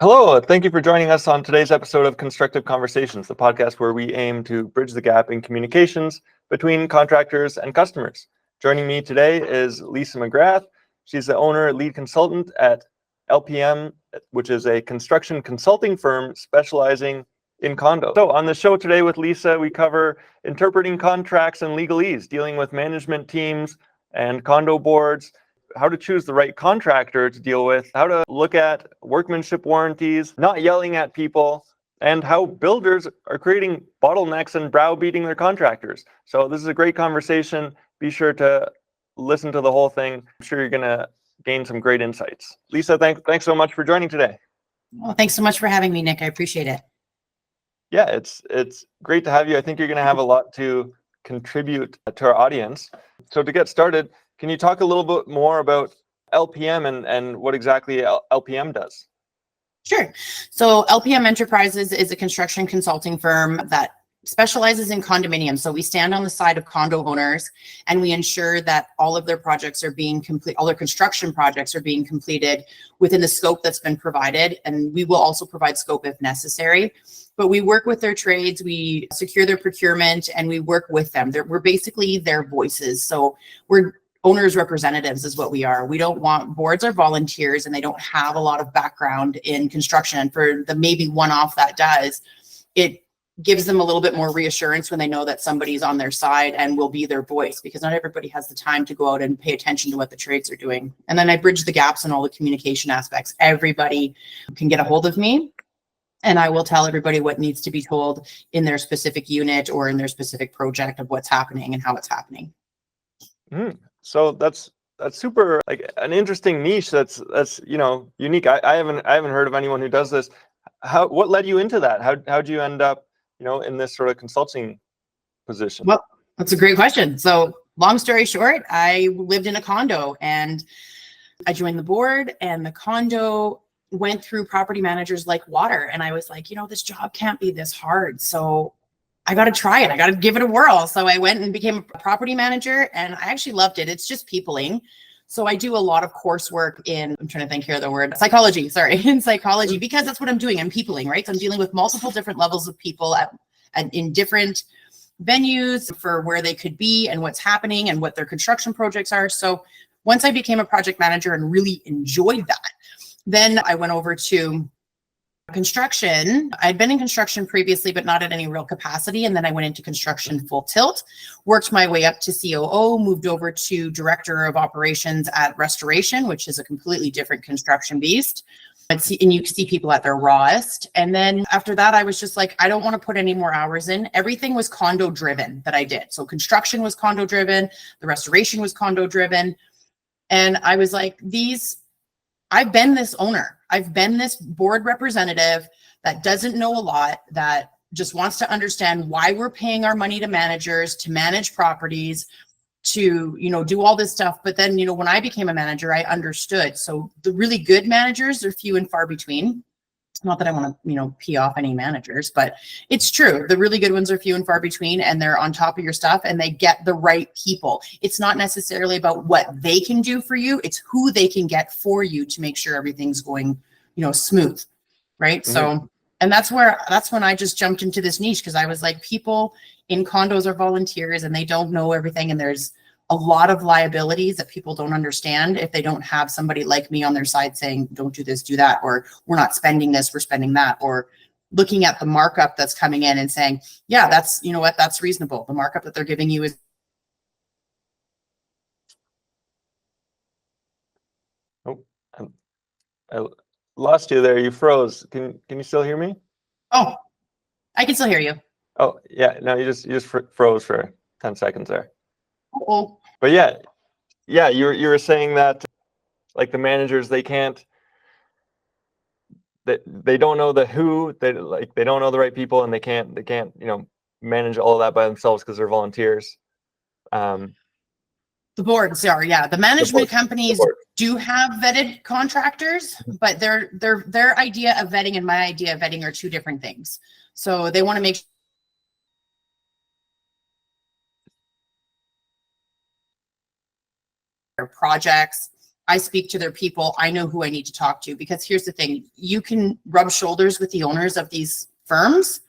Hello, thank you for joining us on today's episode of Constructive Conversations, the podcast where we aim to bridge the gap in communications between contractors and customers. Joining me today is Lisa McGrath. She's the owner, lead consultant at LPM, which is a construction consulting firm specializing in condo. So on the show today with Lisa, we cover interpreting contracts and legalese, dealing with management teams and condo boards, how to choose the right contractor to deal with, how to look at workmanship warranties, not yelling at people, and how builders are creating bottlenecks and browbeating their contractors. So this is a great conversation. Be sure to listen to the whole thing. I'm sure you're going to gain some great insights. Lisa, thanks so much for joining today. Well, thanks so much for having me, Nick. I appreciate it. Yeah, it's great to have you. I think you're going to have a lot to contribute to our audience. So to get started, can you talk a little bit more about LPM and what exactly LPM does? Sure. So LPM Enterprises is a construction consulting firm that specializes in condominiums. So we stand on the side of condo owners and we ensure that all of their projects are being complete, all their construction projects are being completed within the scope that's been provided. And we will also provide scope if necessary. But we work with their trades, we secure their procurement, and we work with them. We're basically their voices. So we're owners' representatives is what we are. We don't want boards or volunteers, and they don't have a lot of background in construction. And for the maybe one-off that does, it gives them a little bit more reassurance when they know that somebody's on their side and will be their voice, because not everybody has the time to go out and pay attention to what the trades are doing. And then I bridge the gaps in all the communication aspects. Everybody can get a hold of me, and I will tell everybody what needs to be told in their specific unit or in their specific project of what's happening and how it's happening. So that's super, like, an interesting niche. That's unique. I haven't heard of anyone who does this. What led you into that? How'd you end up in this sort of consulting position? Well, that's a great question. So long story short, I lived in a condo and I joined the board, and the condo went through property managers like water. And I was like, this job can't be this hard. So I got to try it. I got to give it a whirl. So I went and became a property manager, and I actually loved it. It's just peopling. So I do a lot of coursework in, I'm trying to think here of the word, psychology, in psychology, because that's what I'm doing. I'm peopling, right? So I'm dealing with multiple different levels of people in different venues for where they could be and what's happening and what their construction projects are. So once I became a project manager and really enjoyed that, then I went over to construction. I'd been in construction previously, but not at any real capacity. And then I went into construction full tilt, worked my way up to COO, moved over to director of operations at restoration, which is a completely different construction beast. And you can see people at their rawest. And then after that, I was just like, I don't want to put any more hours in. Everything was condo driven that I did. So construction was condo driven. The restoration was condo driven. And I was like, I've been this owner. I've been this board representative that doesn't know a lot, that just wants to understand why we're paying our money to managers to manage properties, to, do all this stuff. But then, when I became a manager, I understood. So the really good managers are few and far between. Not that I want to, pee off any managers, but it's true. The really good ones are few and far between, and they're on top of your stuff and they get the right people. It's not necessarily about what they can do for you. It's who they can get for you to make sure everything's going, smooth. Right. Mm-hmm. So, and that's when I just jumped into this niche, because I was like, people in condos are volunteers and they don't know everything. And there's a lot of liabilities that people don't understand if they don't have somebody like me on their side saying, don't do this, do that, or we're not spending this, we're spending that, or looking at the markup that's coming in and saying, yeah, that's, that's reasonable. The markup that they're giving you is. Oh, I lost you there. You froze. Can you still hear me? Oh, I can still hear you. Oh, yeah. No, you just froze for 10 seconds there. Oh. But yeah, you were saying that, like, the managers, they can't, they don't know the who, they don't know the right people, and they can't manage all of that by themselves because they're volunteers. The boards are, yeah. The management companies do have vetted contractors, but their idea of vetting and my idea of vetting are two different things. So they want to make projects I speak to their people. I know who I need to talk to, because here's the thing. You can rub shoulders with the owners of these firms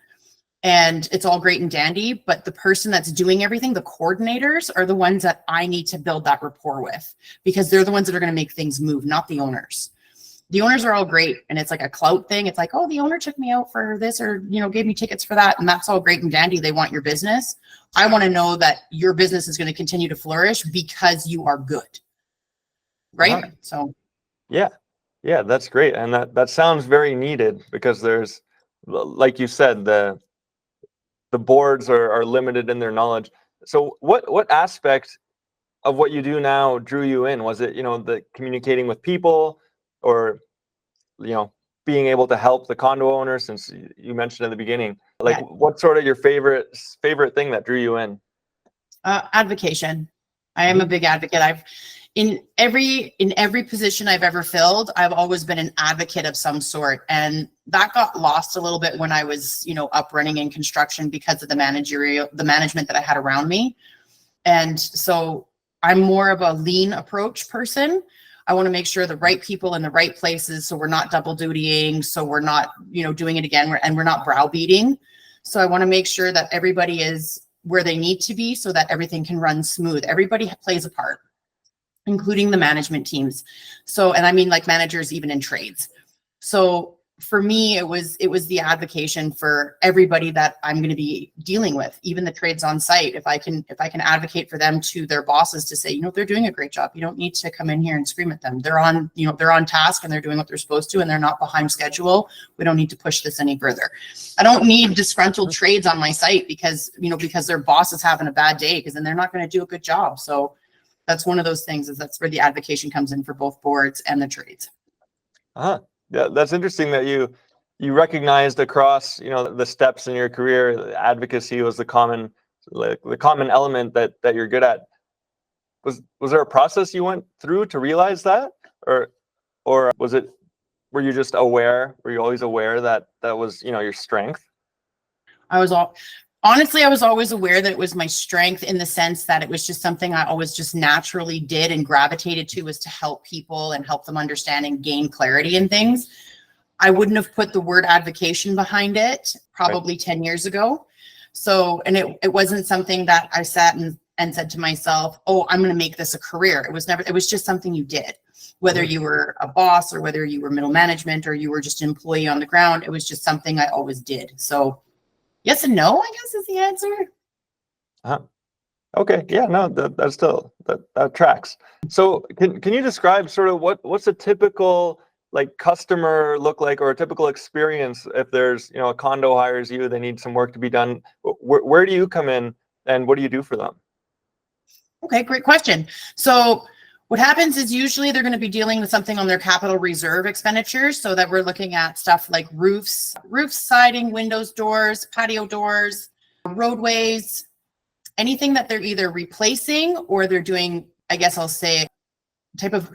and it's all great and dandy, but the person that's doing everything, the coordinators, are the ones that I need to build that rapport with, because they're the ones that are going to make things move, not the owners. The owners are all great, and it's like a clout thing. It's like, oh, the owner took me out for this, or, you know, gave me tickets for that, and that's all great and dandy. They want your business. I want to know that your business is going to continue to flourish because you are good, right? Uh-huh. So yeah, that's great, and that sounds very needed, because there's, like you said, the boards are limited in their knowledge. So what aspect of what you do now drew you in? Was it, you know, the communicating with people, or, you know, being able to help the condo owner, since you mentioned in the beginning? Like, what's sort of your favorite thing that drew you in? Advocation. I am a big advocate. I've in every position I've ever filled, I've always been an advocate of some sort, and that got lost a little bit when I was, you know, up running in construction, because of the management that I had around me. And so I'm more of a lean approach person. I want to make sure the right people in the right places, so we're not double dutying, so we're not, you know, doing it again, and we're not browbeating. So I want to make sure that everybody is where they need to be, so that everything can run smooth. Everybody plays a part, including the management teams. So, and I mean, like, managers, even in trades. So for me, it was the advocation for everybody that I'm going to be dealing with, even the trades on site. If I can advocate for them to their bosses to say, you know, they're doing a great job. You don't need to come in here and scream at them. They're on, you know, they're on task, and they're doing what they're supposed to, and they're not behind schedule. We don't need to push this any further. I don't need disgruntled trades on my site because, you know, because their boss is having a bad day, because then they're not going to do a good job. So that's one of those things, is that's where the advocation comes in for both boards and the trades. Yeah, that's interesting that you recognized across, you know, the steps in your career, advocacy was the common element that you're good at. Was there a process you went through to realize that, or was it, were you just aware? Were you always aware that was, you know, your strength? Honestly, I was always aware that it was my strength, in the sense that it was just something I always just naturally did and gravitated to, was to help people and help them understand and gain clarity in things. I wouldn't have put the word advocation behind it probably right 10 years ago. So, and it wasn't something that I sat and said to myself, oh, I'm going to make this a career. It was just something you did, whether you were a boss, or whether you were middle management, or you were just an employee on the ground. It was just something I always did. So yes and no, I guess, is the answer. Okay. Yeah, no, that's still, that tracks. So can you describe sort of what's a typical, like, customer look like, or a typical experience if there's, you know, a condo hires you, they need some work to be done. Where do you come in, and what do you do for them? Okay, great question. So what happens is, usually they're going to be dealing with something on their capital reserve expenditures, so that we're looking at stuff like roofs, siding, windows, doors, patio doors, roadways, anything that they're either replacing, or they're doing, I guess I'll say, type of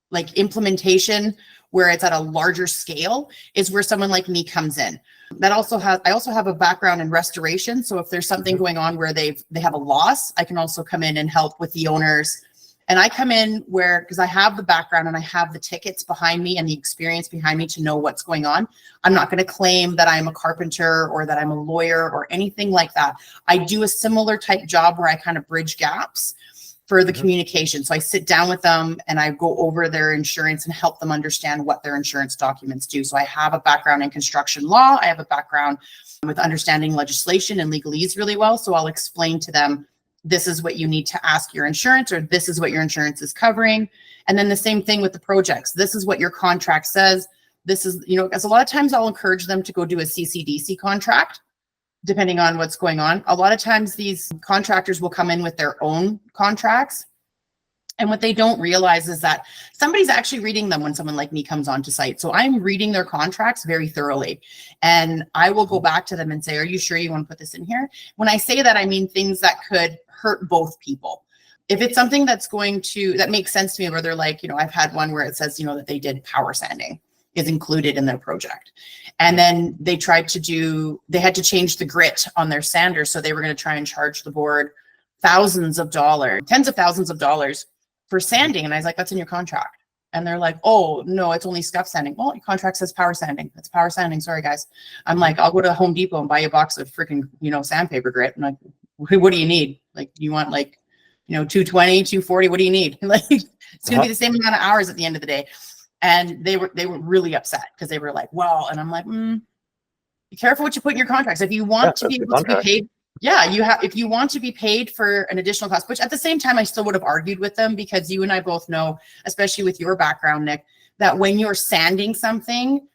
like implementation where it's at a larger scale, is where someone like me comes in. I also have a background in restoration. So if there's something going on where they have a loss, I can also come in and help with the owners. And I come in because I have the background, and I have the tickets behind me and the experience behind me to know what's going on. I'm not going to claim that I'm a carpenter, or that I'm a lawyer, or anything like that. I do a similar type job where I kind of bridge gaps for the communication. So I sit down with them, and I go over their insurance and help them understand what their insurance documents do. So I have a background in construction law. I have a background with understanding legislation and legalese really well. So I'll explain to them, this is what you need to ask your insurance, or this is what your insurance is covering. And then the same thing with the projects. This is what your contract says. This is, you know, because a lot of times I'll encourage them to go do a CCDC contract, depending on what's going on. A lot of times these contractors will come in with their own contracts. And what they don't realize is that somebody's actually reading them when someone like me comes onto site. So I'm reading their contracts very thoroughly. And I will go back to them and say, are you sure you want to put this in here? When I say that, I mean things that could hurt both people. If it's something that makes sense to me, where they're like, you know, I've had one where it says, you know, that they did power sanding is included in their project. And then they had to change the grit on their sander. So they were going to try and charge the board thousands of dollars, tens of thousands of dollars for sanding. And I was like, that's in your contract. And they're like, oh, no, it's only scuff sanding. Well, your contract says power sanding. It's power sanding. Sorry, guys. I'm like, I'll go to Home Depot and buy you a box of freaking, sandpaper grit. I'm like, what do you need? Like, you want 220, 240? What do you need? Like, it's going to be the same amount of hours at the end of the day. And they were really upset because they were like, well, and I'm like, be careful what you put in your contracts. If you want to be able to be paid, if you want to be paid for an additional cost, which at the same time, I still would have argued with them, because you and I both know, especially with your background, Nick, that when you're sanding something,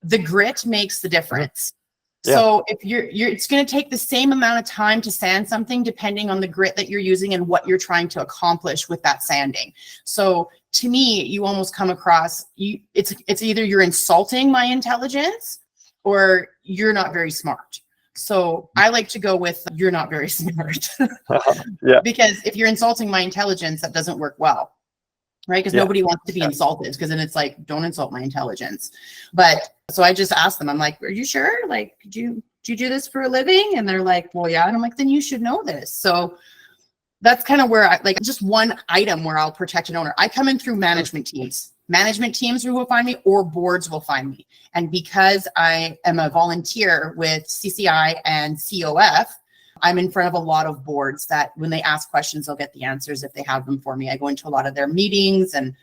the grit makes the difference. Yeah. So if it's going to take the same amount of time to sand something, depending on the grit that you're using and what you're trying to accomplish with that sanding. So to me, you almost come across, it's either you're insulting my intelligence or you're not very smart. So I like to go with you're not very smart. Yeah. Because if you're insulting my intelligence, that doesn't work well, right? Because nobody wants to be insulted, because then it's like, don't insult my intelligence. But so I just asked them, I'm like, are you sure? Like, do you do this for a living? And they're like, well, yeah. And I'm like, then you should know this. So that's kind of where just one item where I'll protect an owner. I come in through management teams. Management teams will find me, or boards will find me. And because I am a volunteer with CCI and COF, I'm in front of a lot of boards that when they ask questions, they'll get the answers if they have them for me. I go into a lot of their meetings, and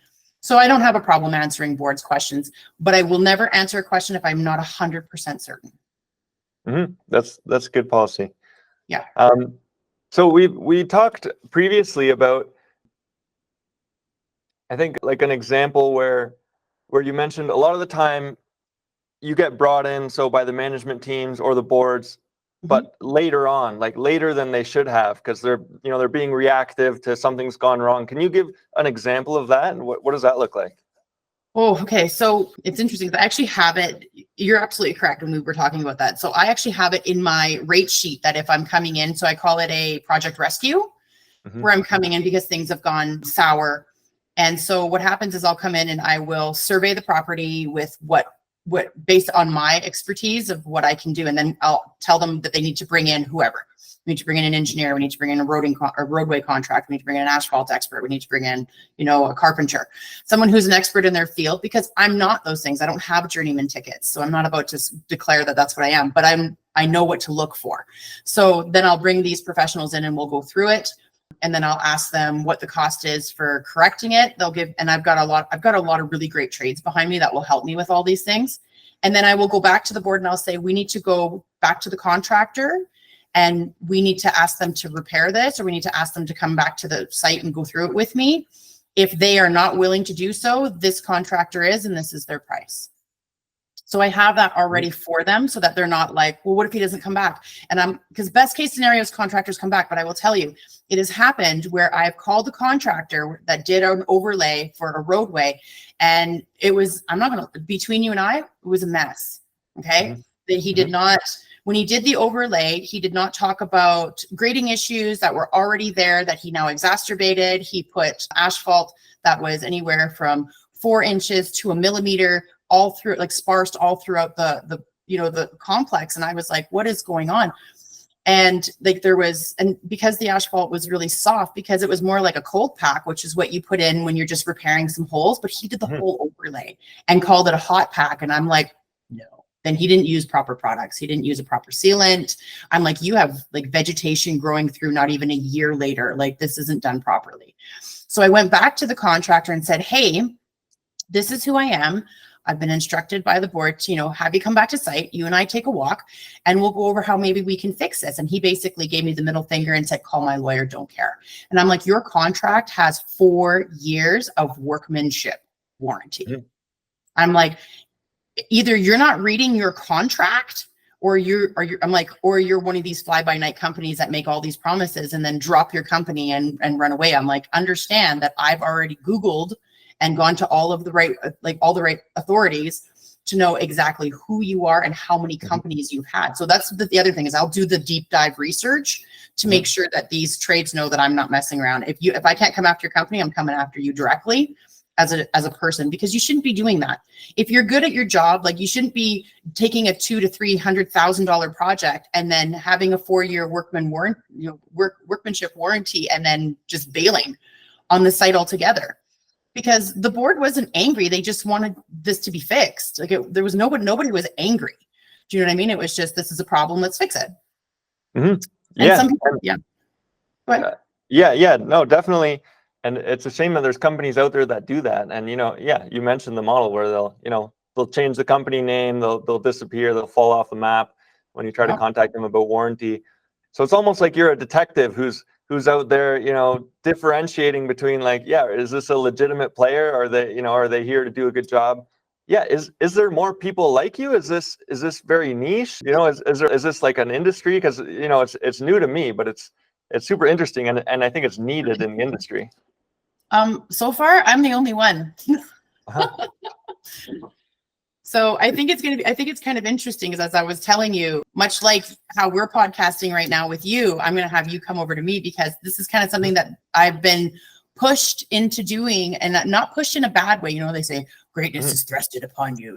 so I don't have a problem answering boards questions, but I will never answer a question if I'm not 100% certain. Mm-hmm. That's good policy. Yeah. So we talked previously about, I think, like an example where you mentioned a lot of the time you get brought in by the management teams or the boards, but later on, like later than they should have, because they're being reactive to something's gone wrong. Can you give an example of that, and what does that look like? Oh, okay. So it's interesting. I actually have it. You're absolutely correct when we were talking about that. So I actually have it in my rate sheet that if I'm coming in, so I call it a project rescue, where I'm coming in because things have gone sour. And so what happens is I'll come in and I will survey the property with what based on my expertise of what I can do. And then I'll tell them that they need to bring in whoever. We need to bring in an engineer. We need to bring in a roadway contract. We need to bring in an asphalt expert. We need to bring in, a carpenter, someone who's an expert in their field, because I'm not those things. I don't have journeyman tickets. So I'm not about to declare that that's what I am, but I know what to look for. So then I'll bring these professionals in and we'll go through it. And then I'll ask them what the cost is for correcting it. And I've got a lot of really great trades behind me that will help me with all these things. And then I will go back to the board and I'll say, we need to go back to the contractor and we need to ask them to repair this, or we need to ask them to come back to the site and go through it with me. If they are not willing to do so, this contractor is, and this is their price. So I have that already for them so that they're not like, well, what if he doesn't come back? And because best case scenario is contractors come back, but I will tell you, it has happened where I've called the contractor that did an overlay for a roadway, and it was, between you and I, it was a mess. Okay. That he did not, when he did the overlay, he did not talk about grading issues that were already there that he now exacerbated. He put asphalt that was anywhere from 4 inches to a millimeter all through, like sparsed all throughout the complex. And I was like, what is going on? And and because the asphalt was really soft, because it was more like a cold pack, which is what you put in when you're just repairing some holes, but he did the whole overlay and called it a hot pack. And I'm like, no. Then he didn't use proper products. He didn't use a proper sealant. I'm like, you have like vegetation growing through not even a year later. Like, this isn't done properly. So I went back to the contractor and said, hey, this is who I am. I've been instructed by the board to, have you come back to site, you and I take a walk, and we'll go over how maybe we can fix this. And he basically gave me the middle finger and said, call my lawyer, don't care. And I'm like, your contract has 4 years of workmanship warranty. I'm like, either you're not reading your contract, or you're one of these fly-by-night companies that make all these promises and then drop your company and run away. I'm like, understand that I've already Googled and gone to all the right authorities to know exactly who you are and how many companies you've had. So that's the other thing is I'll do the deep dive research to make sure that these trades know that I'm not messing around. If I can't come after your company, I'm coming after you directly as a person, because you shouldn't be doing that. If you're good at your job, like, you shouldn't be taking a $200,000 to $300,000 project and then having a 4-year workmanship warranty and then just bailing on the site altogether. because the board wasn't angry. They just wanted this to be fixed. Like there was nobody was angry. Do you know what I mean? It was just, this is a problem, let's fix it. Mm-hmm. And Yeah. some people, yeah. Yeah, no, definitely. And it's a shame that there's companies out there that do that. And, you mentioned the model where they'll change the company name, they'll disappear, they'll fall off the map when you try to contact them about warranty. So it's almost like you're a detective who's out there, differentiating between is this a legitimate player? Are they here to do a good job? Yeah. Is there more people like you? Is this very niche? Is this like an industry? Because, it's new to me, but it's super interesting. And I think it's needed in the industry. So far, I'm the only one. Uh-huh. So I think it's kind of interesting, because as I was telling you, much like how we're podcasting right now with you, I'm going to have you come over to me, because this is kind of something that I've been pushed into doing, and not pushed in a bad way. They say greatness is thrusted upon you,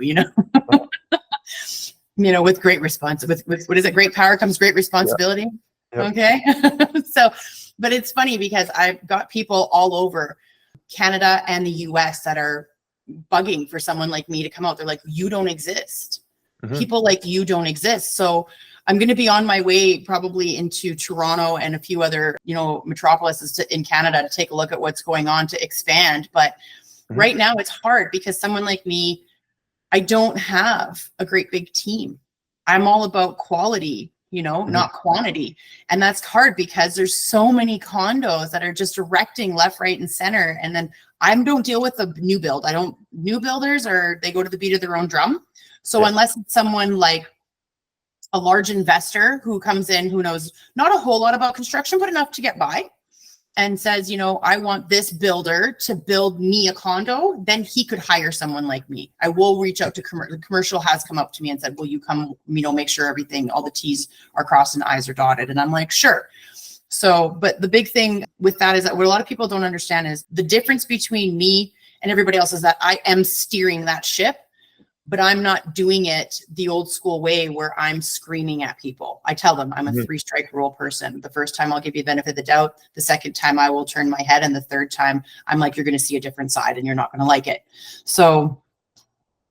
with great with what is it? Great power comes great responsibility. Yep. Okay. So, but it's funny because I've got people all over Canada and the US that are bugging for someone like me to come out. They're like, you don't exist. People like you don't exist. So I'm going to be on my way probably into Toronto and a few other, metropolises in Canada to take a look at what's going on to expand. But right now it's hard because someone like me, I don't have a great big team. I'm all about quality, not quantity. And that's hard because there's so many condos that are just erecting left, right, and center. And then I don't deal with the new build. New builders they go to the beat of their own drum. So unless it's someone like a large investor who comes in, who knows not a whole lot about construction, but enough to get by, and says, I want this builder to build me a condo, then he could hire someone like me. I will reach out to the commercial has come up to me and said, will you come, make sure all the T's are crossed and I's are dotted. And I'm like, sure. So, but the big thing with that is that what a lot of people don't understand is the difference between me and everybody else is that I am steering that ship, but I'm not doing it the old school way where I'm screaming at people. I tell them I'm a 3-strike rule person. The first time I'll give you the benefit of the doubt. The second time I will turn my head. And the third time I'm like, you're going to see a different side and you're not going to like it. So,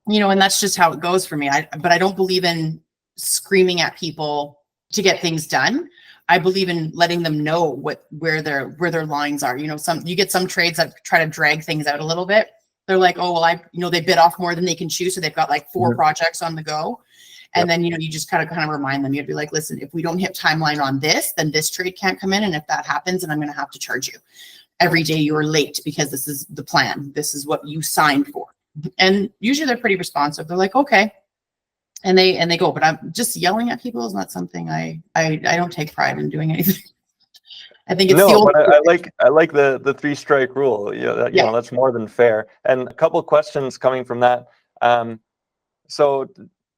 and that's just how it goes for me. But I don't believe in screaming at people to get things done. I believe in letting them know where their lines are. You get some trades that try to drag things out a little bit. They're like, oh, well, they bid off more than they can chew. So they've got like 4 projects on the go. And then, you just kind of remind them, you'd be like, listen, if we don't hit timeline on this, then this trade can't come in. And if that happens, then I'm going to have to charge you every day you are late, because this is the plan. This is what you signed for. And usually they're pretty responsive. They're like, okay. And they go, but I'm just yelling at people is not something I don't take pride in doing anything. I think it's I like the 3-strike rule. That's more than fair. And a couple of questions coming from that. So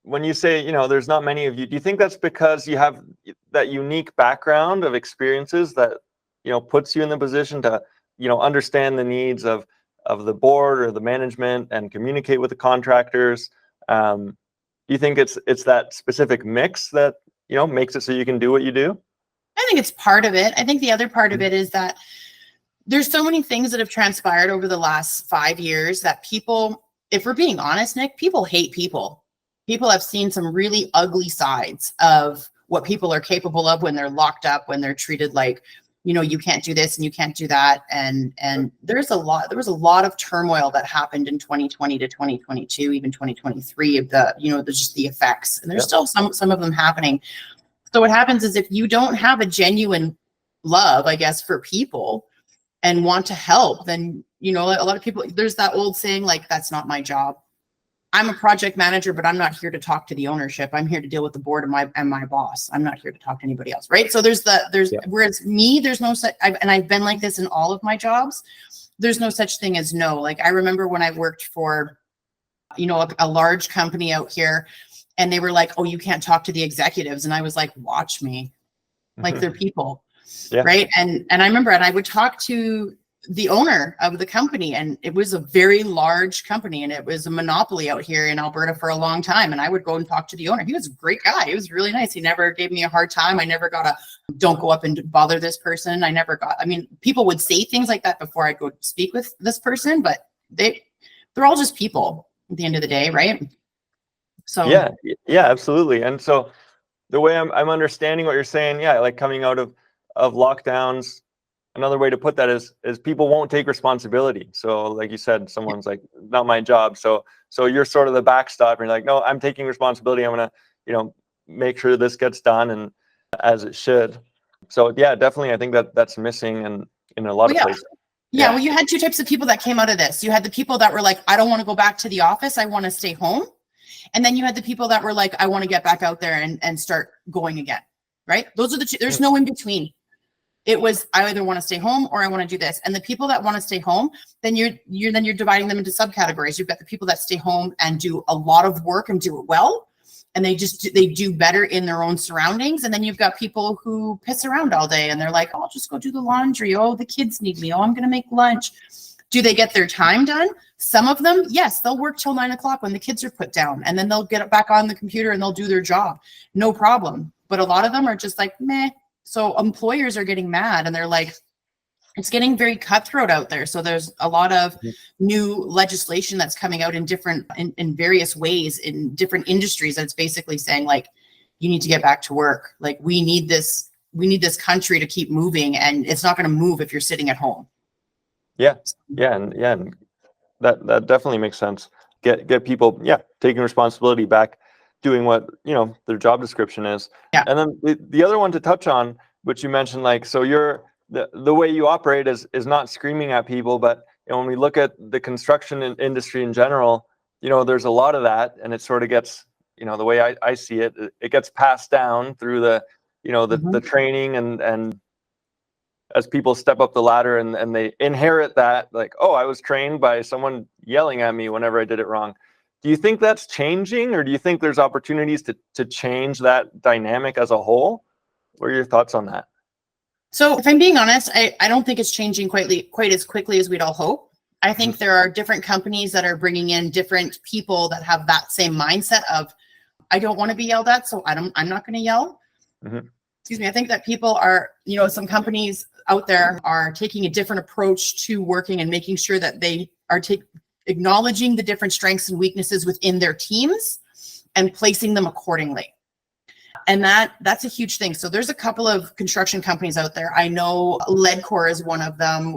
when you say, there's not many of you, do you think that's because you have that unique background of experiences that, puts you in the position to, understand the needs of the board or the management and communicate with the contractors? Do you think it's that specific mix that, makes it so you can do what you do? I think it's part of it. I think the other part of it is that there's so many things that have transpired over the last 5 years that people, if we're being honest, Nick, people hate people. People have seen some really ugly sides of what people are capable of when they're locked up, when they're treated like, you can't do this and you can't do that. And there was a lot of turmoil that happened in 2020 to 2022, even 2023 of just the effects. And there's still some of them happening. So what happens is if you don't have a genuine love, I guess, for people and want to help, then, a lot of people, there's that old saying, like, that's not my job. I'm a project manager, but I'm not here to talk to the ownership. I'm here to deal with the board and my boss. I'm not here to talk to anybody else. Right. So whereas me, there's no such, and I've been like this in all of my jobs. There's no such thing as no. Like, I remember when I worked for, a large company out here, and they were like, oh, you can't talk to the executives. And I was like, watch me. Like, they're people. Yeah. Right. And I remember, and I would talk to the owner of the company, and it was a very large company, and it was a monopoly out here in Alberta for a long time. And I would go and talk to the owner. He was a great guy. He was really nice. He never gave me a hard time. I never got don't go up and bother this person. People would say things like that before I'd go speak with this person, but they're all just people at the end of the day, right? So yeah, absolutely. And so the way I'm understanding what you're saying, yeah, like coming out of lockdowns, another way to put that is people won't take responsibility. So like you said, someone's like, not my job. So you're sort of the backstop. And you're like, no, I'm taking responsibility. I'm gonna, make sure this gets done and as it should. So yeah, definitely, I think that's missing in a lot of places. Yeah, well, you had two types of people that came out of this. You had the people that were like, I don't want to go back to the office. I want to stay home. And then you had the people that were like, I want to get back out there and start going again, right? Those are the two. There's no in between. It was, I either want to stay home or I want to do this. And the people that want to stay home, then you're dividing them into subcategories. You've got the people that stay home and do a lot of work and do it well. And they do better in their own surroundings. And then you've got people who piss around all day and they're like, oh, I'll just go do the laundry. Oh, the kids need me. Oh, I'm going to make lunch. Do they get their time done? Some of them, yes, they'll work till 9 o'clock when the kids are put down, and then they'll get back on the computer and they'll do their job. No problem. But a lot of them are just like, meh. So employers are getting mad and they're like, it's getting very cutthroat out there. So there's a lot of new legislation that's coming out in various ways in different industries. That's basically saying like, you need to get back to work. Like we need this country to keep moving, and it's not going to move if you're sitting at home. Yeah, and that definitely makes sense. Get people, taking responsibility back, doing what their job description is. Yeah. And then the other one to touch on, which you mentioned, like, so you're the way you operate is not screaming at people, but when we look at the construction industry in general, there's a lot of that, and it sort of gets, the way I see it, it gets passed down through the the training and as people step up the ladder and they inherit that, like, oh, I was trained by someone yelling at me whenever I did it wrong. Do you think that's changing, or do you think there's opportunities to change that dynamic as a whole? What are your thoughts on that? So if I'm being honest, I don't think it's changing quite as quickly as we'd all hope. I think there are different companies that are bringing in different people that have that same mindset of, I don't want to be yelled at, so I'm not going to yell. Excuse me. I think that people are, some companies out there are taking a different approach to working and making sure that they are acknowledging the different strengths and weaknesses within their teams and placing them accordingly. And that's a huge thing. So there's a couple of construction companies out there. I know Leadcore is one of them.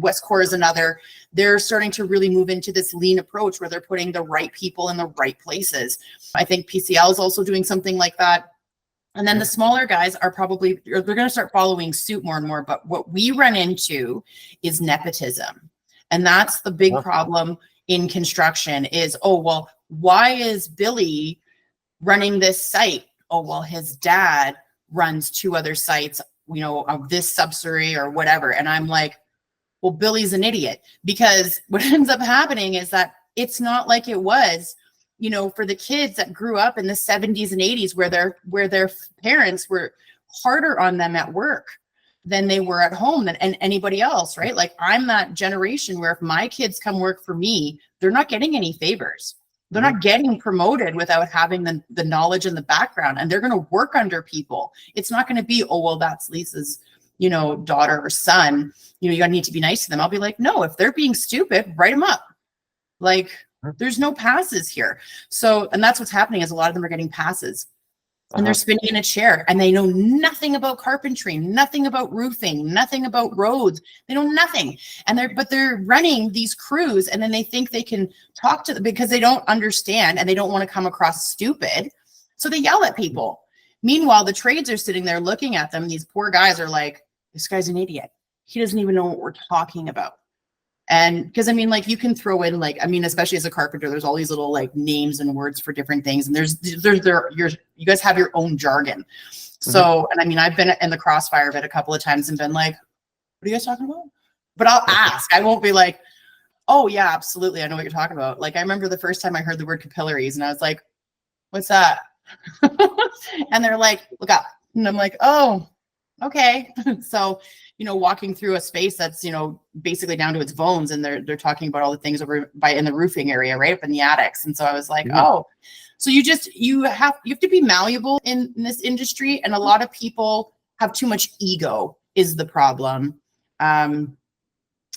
Westcore is another. They're starting to really move into this lean approach where they're putting the right people in the right places. I think PCL is also doing something like that. And then the smaller guys they're going to start following suit more and more. But what we run into is nepotism. And that's the big problem in construction is, oh, well, why is Billy running this site? Oh, well, his dad runs 2 other sites, of this subsidiary or whatever. And I'm like, well, Billy's an idiot, because what ends up happening is that it's not like it was, for the kids that grew up in the 70s and 80s where their parents were harder on them at work than they were at home and anybody else, right? Like I'm that generation where if my kids come work for me, they're not getting any favors. They're not getting promoted without having the knowledge and the background, and they're going to work under people. It's not going to be, oh, well, that's Lisa's, daughter or son. You need to be nice to them. I'll be like, no, if they're being stupid, write them up. Like there's no passes here. So, and that's what's happening is a lot of them are getting passes. And they're spinning in a chair and they know nothing about carpentry, nothing about roofing, nothing about roads. They know nothing. And they're running these crews, and then they think they can talk to them because they don't understand and they don't want to come across stupid. So they yell at people. Meanwhile, the trades are sitting there looking at them. These poor guys are like, this guy's an idiot. He doesn't even know what we're talking about. And because you can throw in especially as a carpenter, there's all these little names and words for different things. And you guys have your own jargon. So, and I've been in the crossfire of it a couple of times and been like, what are you guys talking about? But I'll ask. I won't be like, oh yeah, absolutely, I know what you're talking about. Like I remember the first time I heard the word capillaries and I was like, what's that? And they're like, look up. And I'm like, oh, okay. So, walking through a space that's, basically down to its bones, and they're talking about all the things over in the roofing area, right up in the attics. And so I was like, oh, so you have to be malleable in this industry. And a lot of people have too much ego is the problem.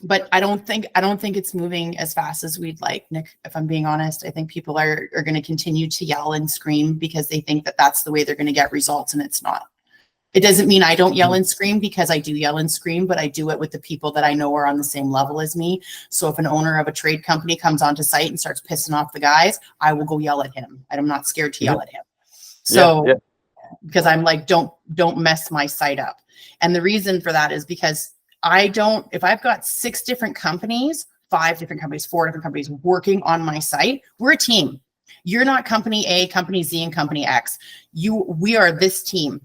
But I don't think it's moving as fast as we'd like, Nick, if I'm being honest. I think people are going to continue to yell and scream because they think that that's the way they're going to get results, and it's not. It doesn't mean I don't yell and scream, because I do yell and scream, but I do it with the people that I know are on the same level as me. So if an owner of a trade company comes onto site and starts pissing off the guys, I will go yell at him. I'm not scared to yell at him. So because I'm like, don't mess my site up. And the reason for that is because if I've got 6 different companies, 5 different companies, 4 different companies working on my site, we're a team. You're not company A, company Z, and company X. We are this team.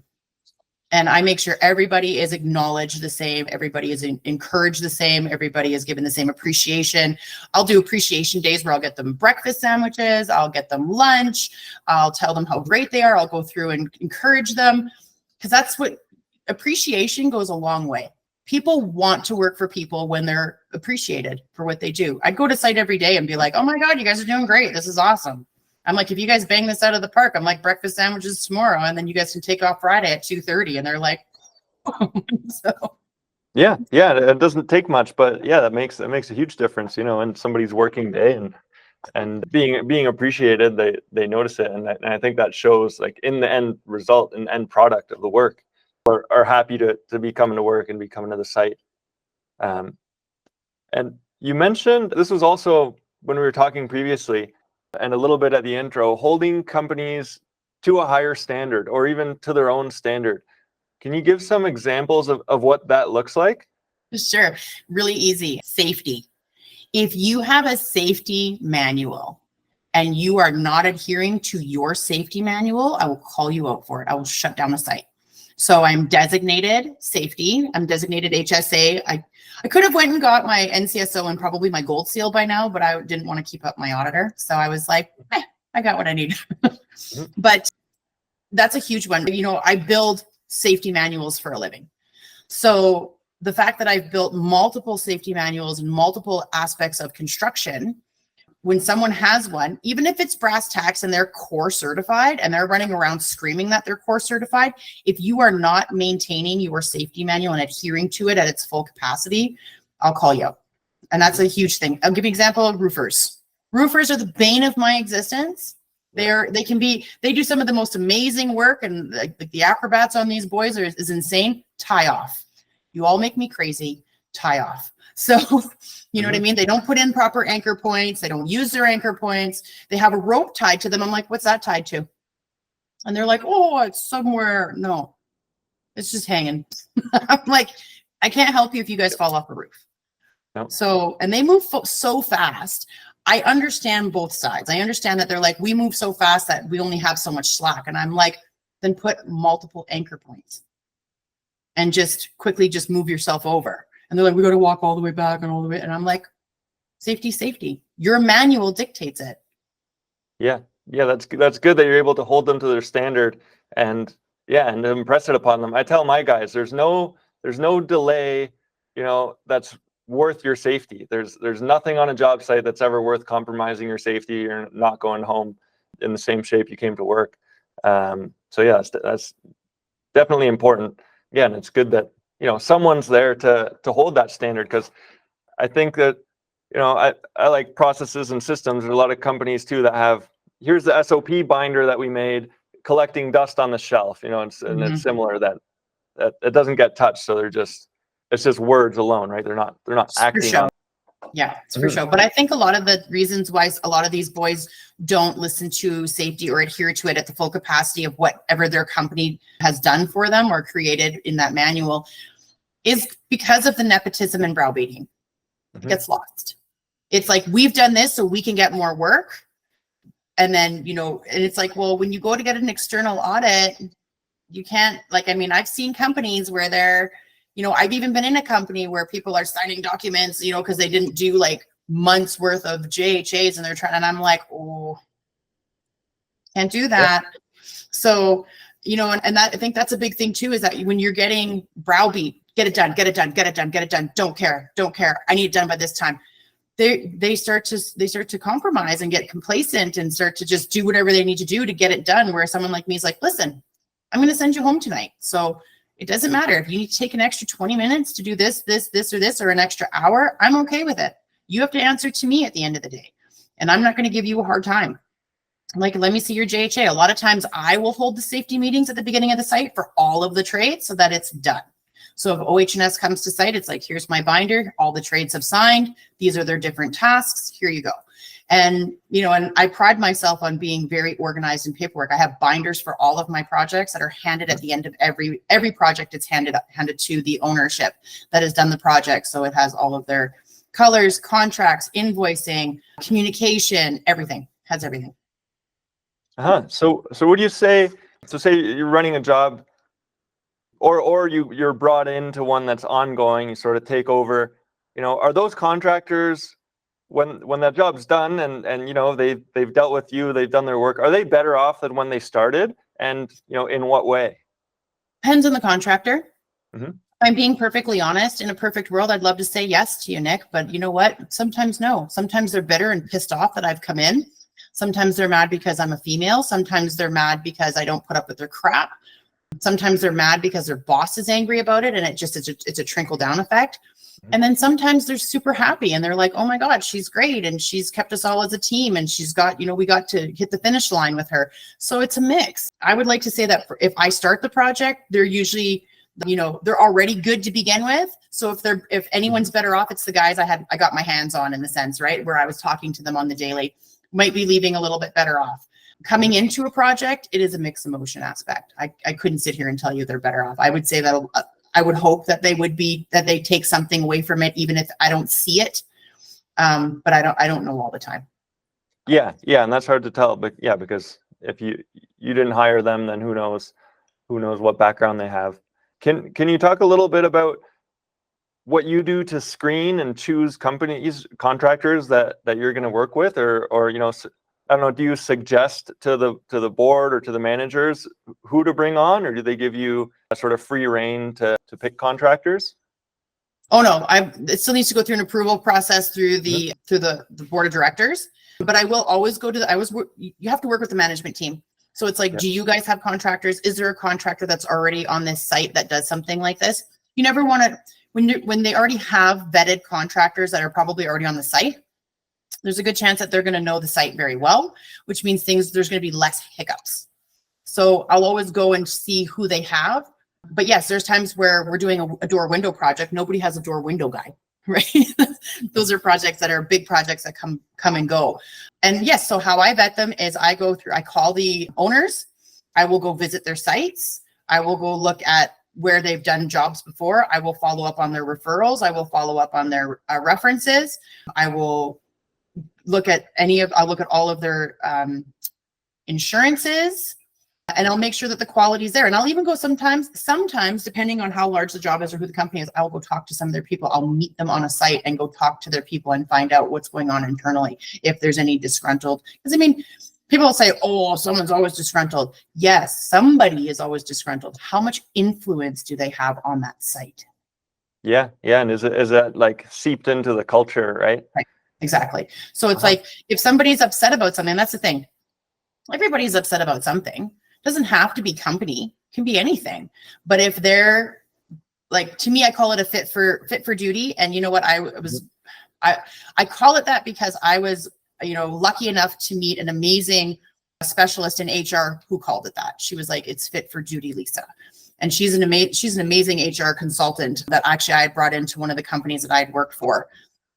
And I make sure everybody is acknowledged the same. Everybody is encouraged the same. Everybody is given the same appreciation. I'll do appreciation days where I'll get them breakfast sandwiches. I'll get them lunch. I'll tell them how great they are. I'll go through and encourage them, because that's what appreciation goes a long way. People want to work for people when they're appreciated for what they do. I'd go to site every day and be like, oh my God, you guys are doing great. This is awesome. I'm like, if you guys bang this out of the park, I'm like, breakfast sandwiches tomorrow, and then you guys can take off Friday at 2:30. And they're like, so. Yeah, it doesn't take much, but yeah, that makes a huge difference, in somebody's working day, and being appreciated, they notice it, and I think that shows, like, in the end result and end product of the work, are happy to be coming to work and be coming to the site. And you mentioned, this was also when we were talking previously, and a little bit at the intro, holding companies to a higher standard, or even to their own standard. Can you give some examples of what that looks like? Sure. Really easy. Safety. If you have a safety manual and you are not adhering to your safety manual, I will call you out for it. I will shut down the site. So I'm designated safety. I'm designated HSA. I could have went and got my NCSO and probably my gold seal by now, but I didn't want to keep up my auditor. So I was like, I got what I need. But that's a huge one. I build safety manuals for a living. So the fact that I've built multiple safety manuals in multiple aspects of construction, when someone has one, even if it's brass tacks and they're core certified and they're running around screaming that they're core certified, if you are not maintaining your safety manual and adhering to it at its full capacity, I'll call you out. And that's a huge thing. I'll give you an example of roofers. Roofers are the bane of my existence. They do some of the most amazing work, and like the acrobats on these boys is insane. Tie off. You all make me crazy. Tie off. So, you know what I mean? They don't put in proper anchor points. They don't use their anchor points. They have a rope tied to them. I'm like, what's that tied to? And they're like, oh, it's somewhere. No, it's just hanging. I'm like, I can't help you if you guys fall off a roof. No. So, and they move so fast. I understand both sides. I understand that they're like, we move so fast that we only have so much slack. And I'm like, then put multiple anchor points and just quickly just move yourself over. And they're like, we got to walk all the way back and all the way. And I'm like, safety. Your manual dictates it. Yeah, that's good that you're able to hold them to their standard and impress it upon them. I tell my guys, there's no delay, that's worth your safety. There's nothing on a job site that's ever worth compromising your safety. You're not going home in the same shape you came to work. So yeah, that's definitely important. Yeah, and it's good that someone's there to hold that standard, because I think that I like processes and systems. There's a lot of companies too that have, here's the SOP binder that we made, collecting dust on the shelf, and it's similar, that it doesn't get touched, so it's just words alone, right? They're not acting on. Yeah, it's for sure. But I think a lot of the reasons why a lot of these boys don't listen to safety or adhere to it at the full capacity of whatever their company has done for them or created in that manual is because of the nepotism and browbeating. It gets lost. It's like, we've done this so we can get more work. And then, and it's like, well, when you go to get an external audit, you can't, I've seen companies where they're, I've even been in a company where people are signing documents, because they didn't do like months worth of JHAs, and they're trying, and I'm like, oh, can't do that. Yeah. So, and that, I think that's a big thing too, is that when you're getting browbeat, get it done. Don't care. I need it done by this time. They start to compromise and get complacent and start to just do whatever they need to do to get it done. Where someone like me is like, listen, I'm going to send you home tonight. So It doesn't matter if you need to take an extra 20 minutes to do this, or an extra hour. I'm okay with it. You have to answer to me at the end of the day. And I'm not going to give you a hard time. Like, let me see your JHA. A lot of times I will hold the safety meetings at the beginning of the site for all of the trades so that it's done. So if OH&S comes to site, it's like, here's my binder. All the trades have signed. These are their different tasks. Here you go. And, you know, and I pride myself on being very organized in paperwork. I have binders for all of my projects that are handed at the end of every project. It's handed to the ownership that has done the project. So it has all of their colors, contracts, invoicing, communication, everything. Has everything. So would you say, so say you're running a job, or you're brought into one that's ongoing, you sort of take over, you know, are those contractors, when that job's done and you know they've dealt with you, they've done their work, are they better off than when they started? And you know, in what way? Depends on the contractor. Mm-hmm. I'm being perfectly honest. In a perfect world, I'd love to say yes to you, Nick, but you know what? Sometimes no. Sometimes they're bitter and pissed off that I've come in. Sometimes they're mad because I'm a female. Sometimes they're mad because I don't put up with their crap. Sometimes they're mad because their boss is angry about it, and it's a trickle down effect. And then sometimes they're super happy and they're like, oh my God, she's great. And she's kept us all as a team. And she's got, you know, we got to hit the finish line with her. So it's a mix. I would like to say that if I start the project, they're usually, you know, they're already good to begin with. So if anyone's better off, it's the guys I got my hands on, in the sense, right, where I was talking to them on the daily, might be leaving a little bit better off. Coming into a project, it is a mixed emotion aspect. I couldn't sit here and tell you they're better off. I would say that I would hope that they take something away from it, even if I don't see it. But I don't know all the time. Yeah. And that's hard to tell, but yeah, because if you didn't hire them, then who knows what background they have. Can you talk a little bit about what you do to screen and choose contractors that you're going to work with, or you know, I don't know, do you suggest to the board or to the managers who to bring on, or do they give you a sort of free rein to pick contractors? Oh no, it still needs to go through an approval process through the board of directors. But I will always go to you have to work with the management team. So it's like, do you guys have contractors? Is there a contractor that's already on this site that does something like this? You never want to, when they already have vetted contractors that are probably already on the site, there's a good chance that they're going to know the site very well, which means there's going to be less hiccups. So I'll always go and see who they have. But yes, there's times where we're doing a door window project. Nobody has a door window guy, right? Those are projects that are big projects that come and go. And yes, so how I vet them is I call the owners. I will go visit their sites. I will go look at where they've done jobs before. I will follow up on their referrals. I will follow up on their references. I will look at all of their insurances, and I'll make sure that the quality is there. And I'll even go sometimes, depending on how large the job is or who the company is, I'll go talk to some of their people. I'll meet them on a site and go talk to their people and find out what's going on internally, if there's any disgruntled. Because I mean, people will say, oh, someone's always disgruntled. Yes, somebody is always disgruntled. How much influence do they have on that site? Yeah. And is that like seeped into the culture, right? Right. Exactly. So it's like, if somebody's upset about something, that's the thing. Everybody's upset about something. It doesn't have to be company, it can be anything. But if they're like, to me, I call it a fit for duty. And you know what? I call it that because I was, you know, lucky enough to meet an amazing specialist in HR who called it that. She was like, it's fit for duty, Lisa. And she's an amazing HR consultant that actually I had brought into one of the companies that I had worked for.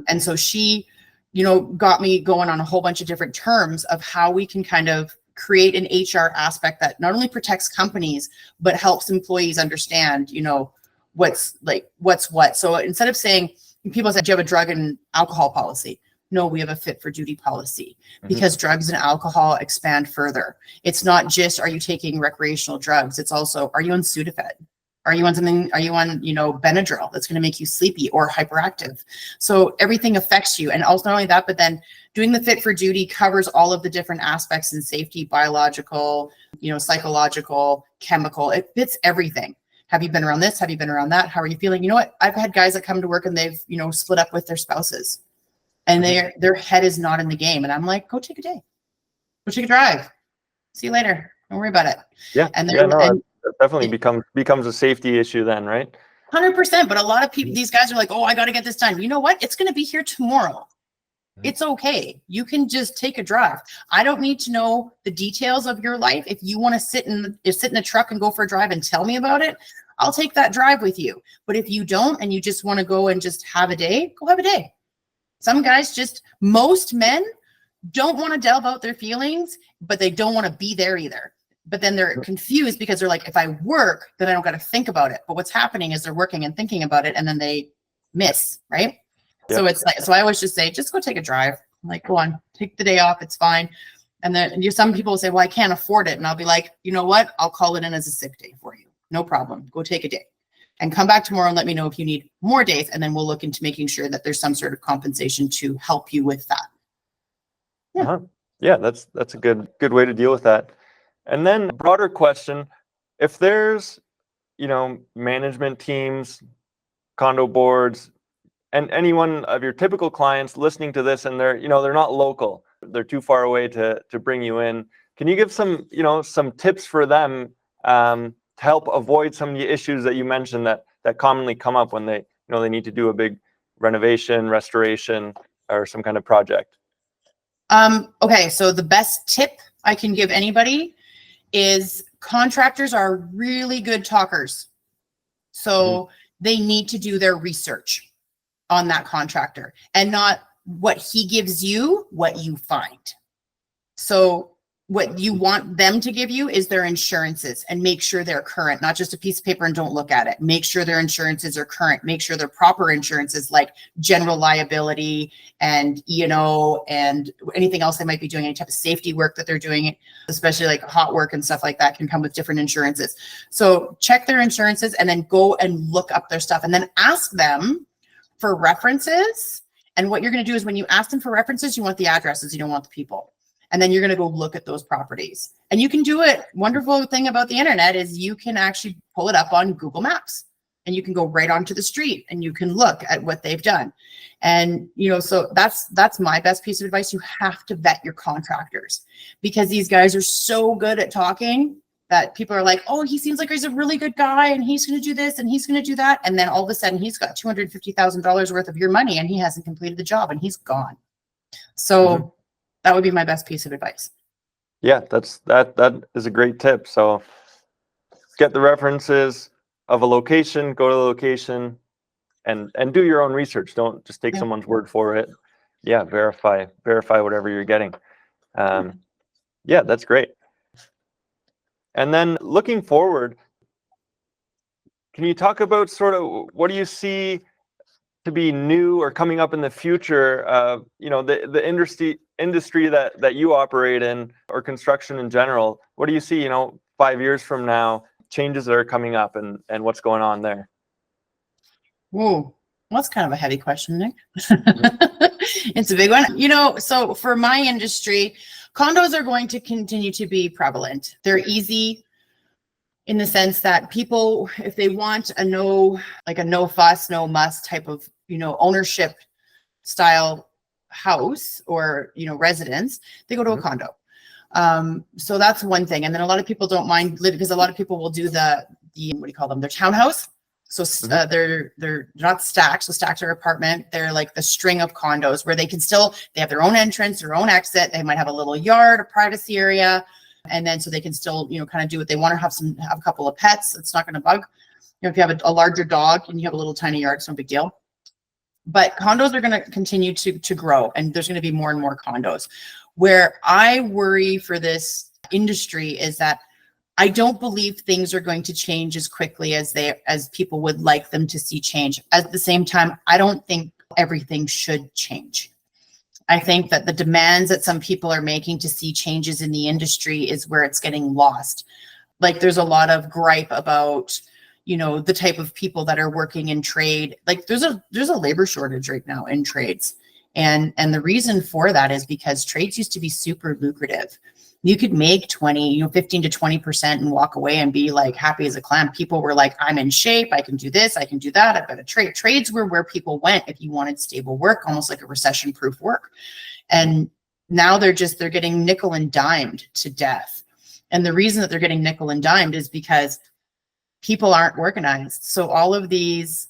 And so she, you know, got me going on a whole bunch of different terms of how we can kind of create an HR aspect that not only protects companies, but helps employees understand, you know, what's what. So instead of saying, people say, do you have a drug and alcohol policy? No, we have a fit for duty policy, because drugs and alcohol expand further. It's not just, are you taking recreational drugs? It's also, are you on Sudafed? Are you on, you know, Benadryl that's going to make you sleepy or hyperactive? So everything affects you. And also not only that, but then doing the fit for duty covers all of the different aspects in safety, biological, you know, psychological, chemical. It fits everything. Have you been around this? Have you been around that? How are you feeling? You know what? I've had guys that come to work and they've, you know, split up with their spouses, and their head is not in the game. And I'm like, go take a day. Go take a drive. See you later. Don't worry about it. Yeah. And definitely becomes a safety issue then, right? 100%. But a lot of people, these guys are like, oh, I got to get this done. You know what? It's going to be here tomorrow. It's okay. You can just take a drive. I don't need to know the details of your life. If you want to sit in a truck and go for a drive and tell me about it, I'll take that drive with you. But if you don't, and you just want to go and just have a day, go have a day. Some guys most men don't want to delve out their feelings, but they don't want to be there either. But then they're confused because they're like, if I work, then I don't got to think about it. But what's happening is they're working and thinking about it, and then they miss, right? Yeah. So it's like, so I always just say, just go take a drive. Like, go on, take the day off. It's fine. And then some people will say, well, I can't afford it. And I'll be like, you know what? I'll call it in as a sick day for you. No problem. Go take a day and come back tomorrow and let me know if you need more days. And then we'll look into making sure that there's some sort of compensation to help you with that. Yeah. Uh-huh. Yeah, that's a good way to deal with that. And then broader question, if there's, management teams, condo boards, and anyone of your typical clients listening to this, and they're not local, they're too far away to bring you in. Can you give some tips for them to help avoid some of the issues that you mentioned that commonly come up when they need to do a big renovation, restoration, or some kind of project? Okay, so the best tip I can give anybody is contractors are really good talkers. So they need to do their research on that contractor and not what he gives you, what you find. So what you want them to give you is their insurances, and make sure they're current, not just a piece of paper and don't look at it. Make sure their insurances are current. Make sure they're proper insurances like general liability and E&O and anything else they might be doing, any type of safety work that they're doing, especially like hot work and stuff like that can come with different insurances. So check their insurances and then go and look up their stuff and then ask them for references. And what you're going to do is when you ask them for references, you want the addresses, you don't want the people. And then you're going to go look at those properties. And you can do it. Wonderful thing about the internet is you can actually pull it up on Google Maps and you can go right onto the street and you can look at what they've done. And, so that's my best piece of advice. You have to vet your contractors because these guys are so good at talking that people are like, oh, he seems like he's a really good guy and he's going to do this and he's going to do that. And then all of a sudden he's got $250,000 worth of your money and he hasn't completed the job and he's gone. So that would be my best piece of advice. Yeah, that is a great tip. So get the references of a location, go to the location and do your own research. Don't just take someone's word for it. Yeah, verify whatever you're getting. Yeah, that's great. And then looking forward, can you talk about sort of what do you see to be new or coming up in the future? The industry that you operate in, or construction in general. What do you see, 5 years from now, changes that are coming up and what's going on there? Whoa, that's kind of a heavy question, Nick. It's a big one. So for my industry, condos are going to continue to be prevalent. They're easy in the sense that people, if they want a no fuss, no muss type of, ownership style house or, residence, they go to a condo. So that's one thing. And then a lot of people don't mind living because a lot of people will do the what do you call them? Their townhouse. So they're not stacks. So stacks are apartment. They're like the string of condos where they have their own entrance, their own exit. They might have a little yard, a privacy area. And then so they can still, kind of do what they want to have a couple of pets. It's not going to bug. If you have a larger dog and you have a little tiny yard, it's no big deal. But condos are going to continue to grow, and there's going to be more and more condos. Where I worry for this industry is that I don't believe things are going to change as quickly as people would like them to see change. At the same time, I don't think everything should change. I think that the demands that some people are making to see changes in the industry is where it's getting lost. Like there's a lot of gripe about, the type of people that are working in trade. Like there's a labor shortage right now in trades. And the reason for that is because trades used to be super lucrative. You could make 15 to 20% and walk away and be like happy as a clam. People were like, I'm in shape. I can do this. I can do that. I've got a trade. Trades were where people went if you wanted stable work, almost like a recession-proof work. And now they're getting nickel and dimed to death. And the reason that they're getting nickel and dimed is because people aren't organized. So all of these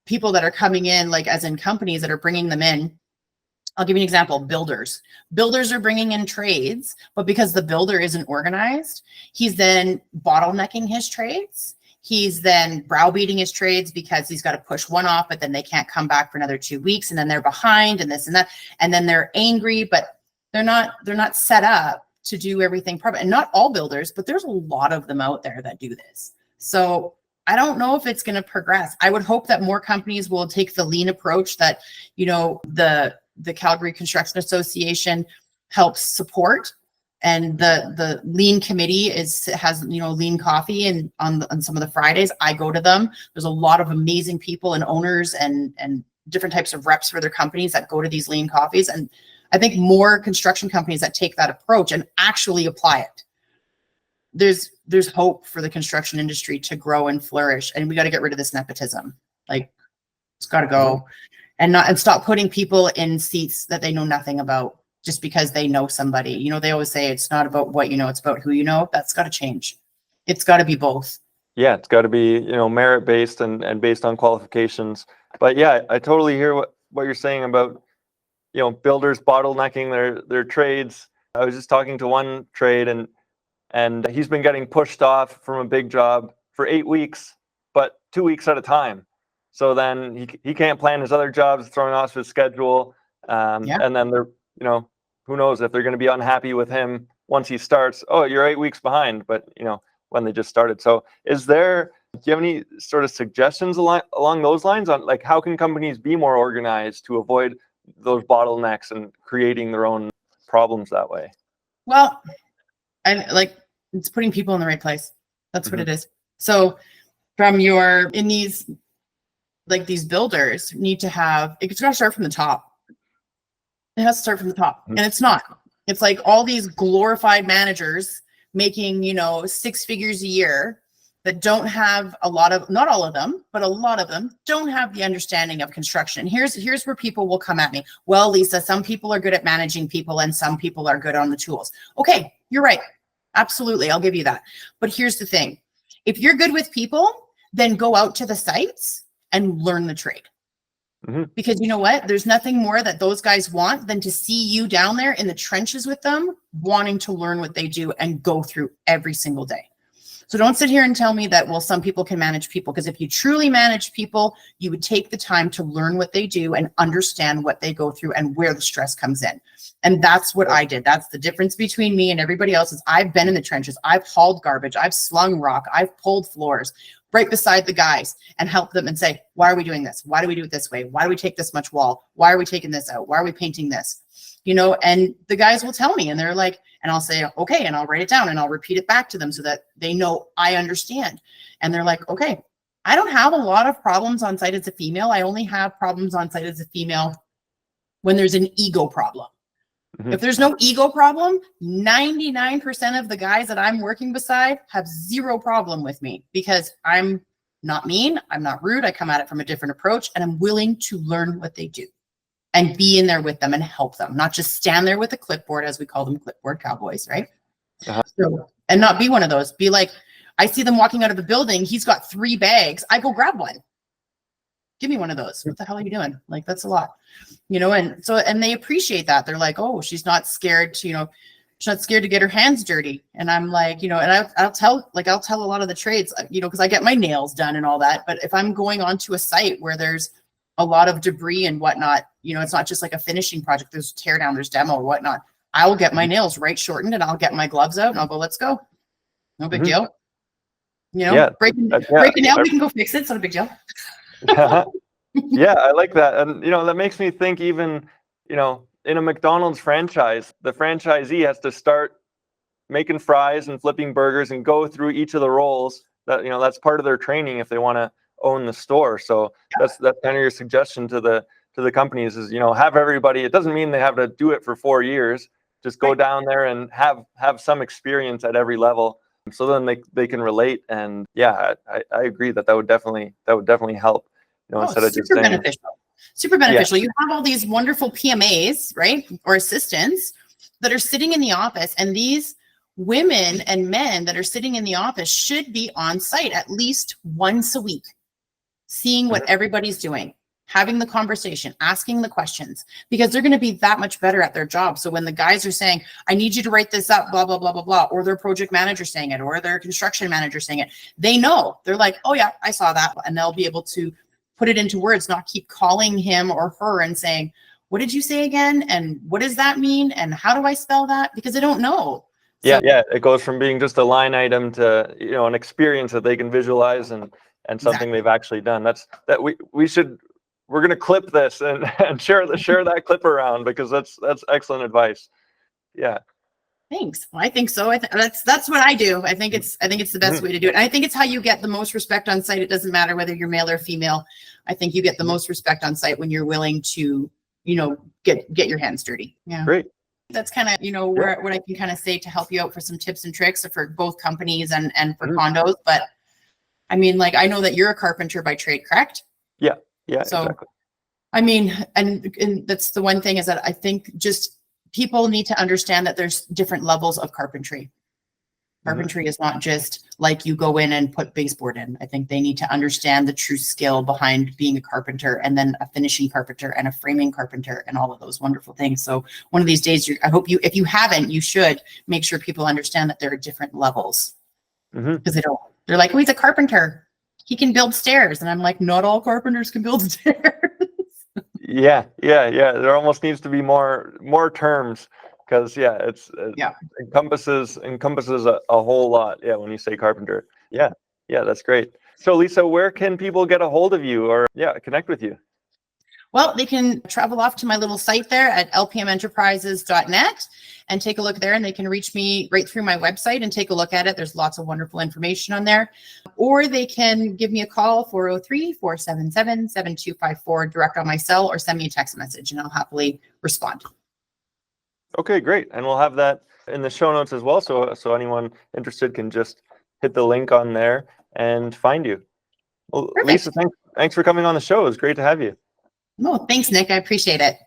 people that are coming in, like as in companies that are bringing them in, I'll give you an example. Builders are bringing in trades, but because the builder isn't organized, he's then bottlenecking his trades. He's then browbeating his trades because he's got to push one off, but then they can't come back for another 2 weeks, and then they're behind and this and that. And then they're angry, but they're not set up to do everything properly. And not all builders, but there's a lot of them out there that do this. So I don't know if it's going to progress. I would hope that more companies will take the lean approach that, the Calgary Construction Association helps support, and the lean committee has lean coffee, and on some of the Fridays I go to them. There's a lot of amazing people and owners and different types of reps for their companies that go to these lean coffees, and I think more construction companies that take that approach and actually apply it. There's hope for the construction industry to grow and flourish, and we got to get rid of this nepotism. Like, it's got to go. And stop putting people in seats that they know nothing about just because they know somebody. They always say it's not about what you know, it's about who you know. That's got to change. It's got to be both. Yeah, it's got to be, merit based and based on qualifications. But yeah, I totally hear what you're saying about, builders bottlenecking their trades. I was just talking to one trade, and he's been getting pushed off from a big job for 8 weeks, but 2 weeks at a time. So then he can't plan his other jobs, throwing off his schedule. And then they're, who knows if they're going to be unhappy with him once he starts. Oh, you're 8 weeks behind, but when they just started. So do you have any sort of suggestions along those lines on like how can companies be more organized to avoid those bottlenecks and creating their own problems that way? Well, it's putting people in the right place. That's what it is. So these builders need to have, it's got to start from the top. It has to start from the top. And it's not. It's like all these glorified managers making, 6 figures a year that don't have not all of them, but a lot of them don't have the understanding of construction. And here's where people will come at me. Well, Lisa, some people are good at managing people and some people are good on the tools. Okay, you're right. Absolutely. I'll give you that. But here's the thing. If you're good with people, then go out to the sites and learn the trade. Because you know what? There's nothing more that those guys want than to see you down there in the trenches with them, wanting to learn what they do and go through every single day. So don't sit here and tell me that, well, some people can manage people, because if you truly manage people, you would take the time to learn what they do and understand what they go through and where the stress comes in. And that's what I did. That's the difference between me and everybody else. Is I've been in the trenches. I've hauled garbage. I've slung rock. I've pulled floors right beside the guys and help them and say, why are we doing this? Why do we do it this way? Why do we take this much wall? Why are we taking this out? Why are we painting this? And the guys will tell me, and they're like, and I'll say, okay, and I'll write it down and I'll repeat it back to them so that they know I understand. And they're like, okay, I don't have a lot of problems on site as a female. I only have problems on site as a female when there's an ego problem. If there's no ego problem, 99% of the guys that I'm working beside have zero problem with me, because I'm not mean, I'm not rude, I come at it from a different approach, and I'm willing to learn what they do and be in there with them and help them, not just stand there with a clipboard, as we call them, clipboard cowboys, right? So, and not be one of those. Be like, I see them walking out of the building, he's got 3 bags, I go grab one. Give me one of those. What the hell are you doing? Like, that's a lot, and so, and they appreciate that. They're like, oh, she's not scared to, she's not scared to get her hands dirty. And I'm like, and I'll tell a lot of the trades, because I get my nails done and all that. But if I'm going onto a site where there's a lot of debris and whatnot, it's not just like a finishing project, there's tear down, there's demo or whatnot. I will get my nails right shortened and I'll get my gloves out and I'll go, let's go. No big deal. Break a nail, we can go fix it. It's not a big deal. Yeah, I like that. And, that makes me think even, in a McDonald's franchise, the franchisee has to start making fries and flipping burgers and go through each of the roles. That, that's part of their training if they want to own the store. So that's kind of your suggestion to the companies is, have everybody, it doesn't mean they have to do it for 4 years. Just go down there and have some experience at every level. So then they can relate. And yeah, I agree that would definitely help. Instead of just saying, super beneficial. You have all these wonderful PMAs, right? Or assistants that are sitting in the office, and these women and men that are sitting in the office should be on site at least once a week, seeing what everybody's doing, having the conversation, asking the questions, because they're going to be that much better at their job. So when the guys are saying, I need you to write this up, blah, blah, blah, blah, blah, or their project manager saying it, or their construction manager saying it, they know. They're like, oh yeah, I saw that. And they'll be able to put it into words, not keep calling him or her and saying, what did you say again? And what does that mean? And how do I spell that? Because they don't know. Yeah, it goes from being just a line item to, you know, an experience that they can visualize and something they've actually done. We're going to clip this and share that clip around, because that's excellent advice. Yeah. Thanks. Well, I think so. That's what I do. I think it's the best way to do it. And I think it's how you get the most respect on site. It doesn't matter whether you're male or female. I think you get the most respect on site when you're willing to, you know, get your hands dirty. Yeah. Great. That's kind of, you know, what I can kind of say to help you out for some tips and tricks for both companies and for condos. But I mean, like, I know that you're a carpenter by trade, correct? Yeah. So, exactly. I mean, and that's the one thing, is that I think just people need to understand that there's different levels of carpentry. Carpentry is not just like you go in and put baseboard in. I think they need to understand the true skill behind being a carpenter, and then a finishing carpenter and a framing carpenter and all of those wonderful things. So one of these days, I hope if you haven't, you should make sure people understand that there are different levels, because they're like, oh, he's a carpenter, he can build stairs. And I'm like, not all carpenters can build stairs. Yeah. There almost needs to be more terms, because it encompasses a whole lot. Yeah, when you say carpenter. Yeah, that's great. So Lisa, where can people get a hold of you or connect with you? Well, they can travel off to my little site there at lpmenterprises.net and take a look there, and they can reach me right through my website and take a look at it. There's lots of wonderful information on there. Or they can give me a call, 403-477-7254, direct on my cell, or send me a text message, and I'll happily respond. Okay, great. And we'll have that in the show notes as well. So anyone interested can just hit the link on there and find you. Well, Lisa, thanks for coming on the show. It was great to have you. No, thanks, Nick. I appreciate it.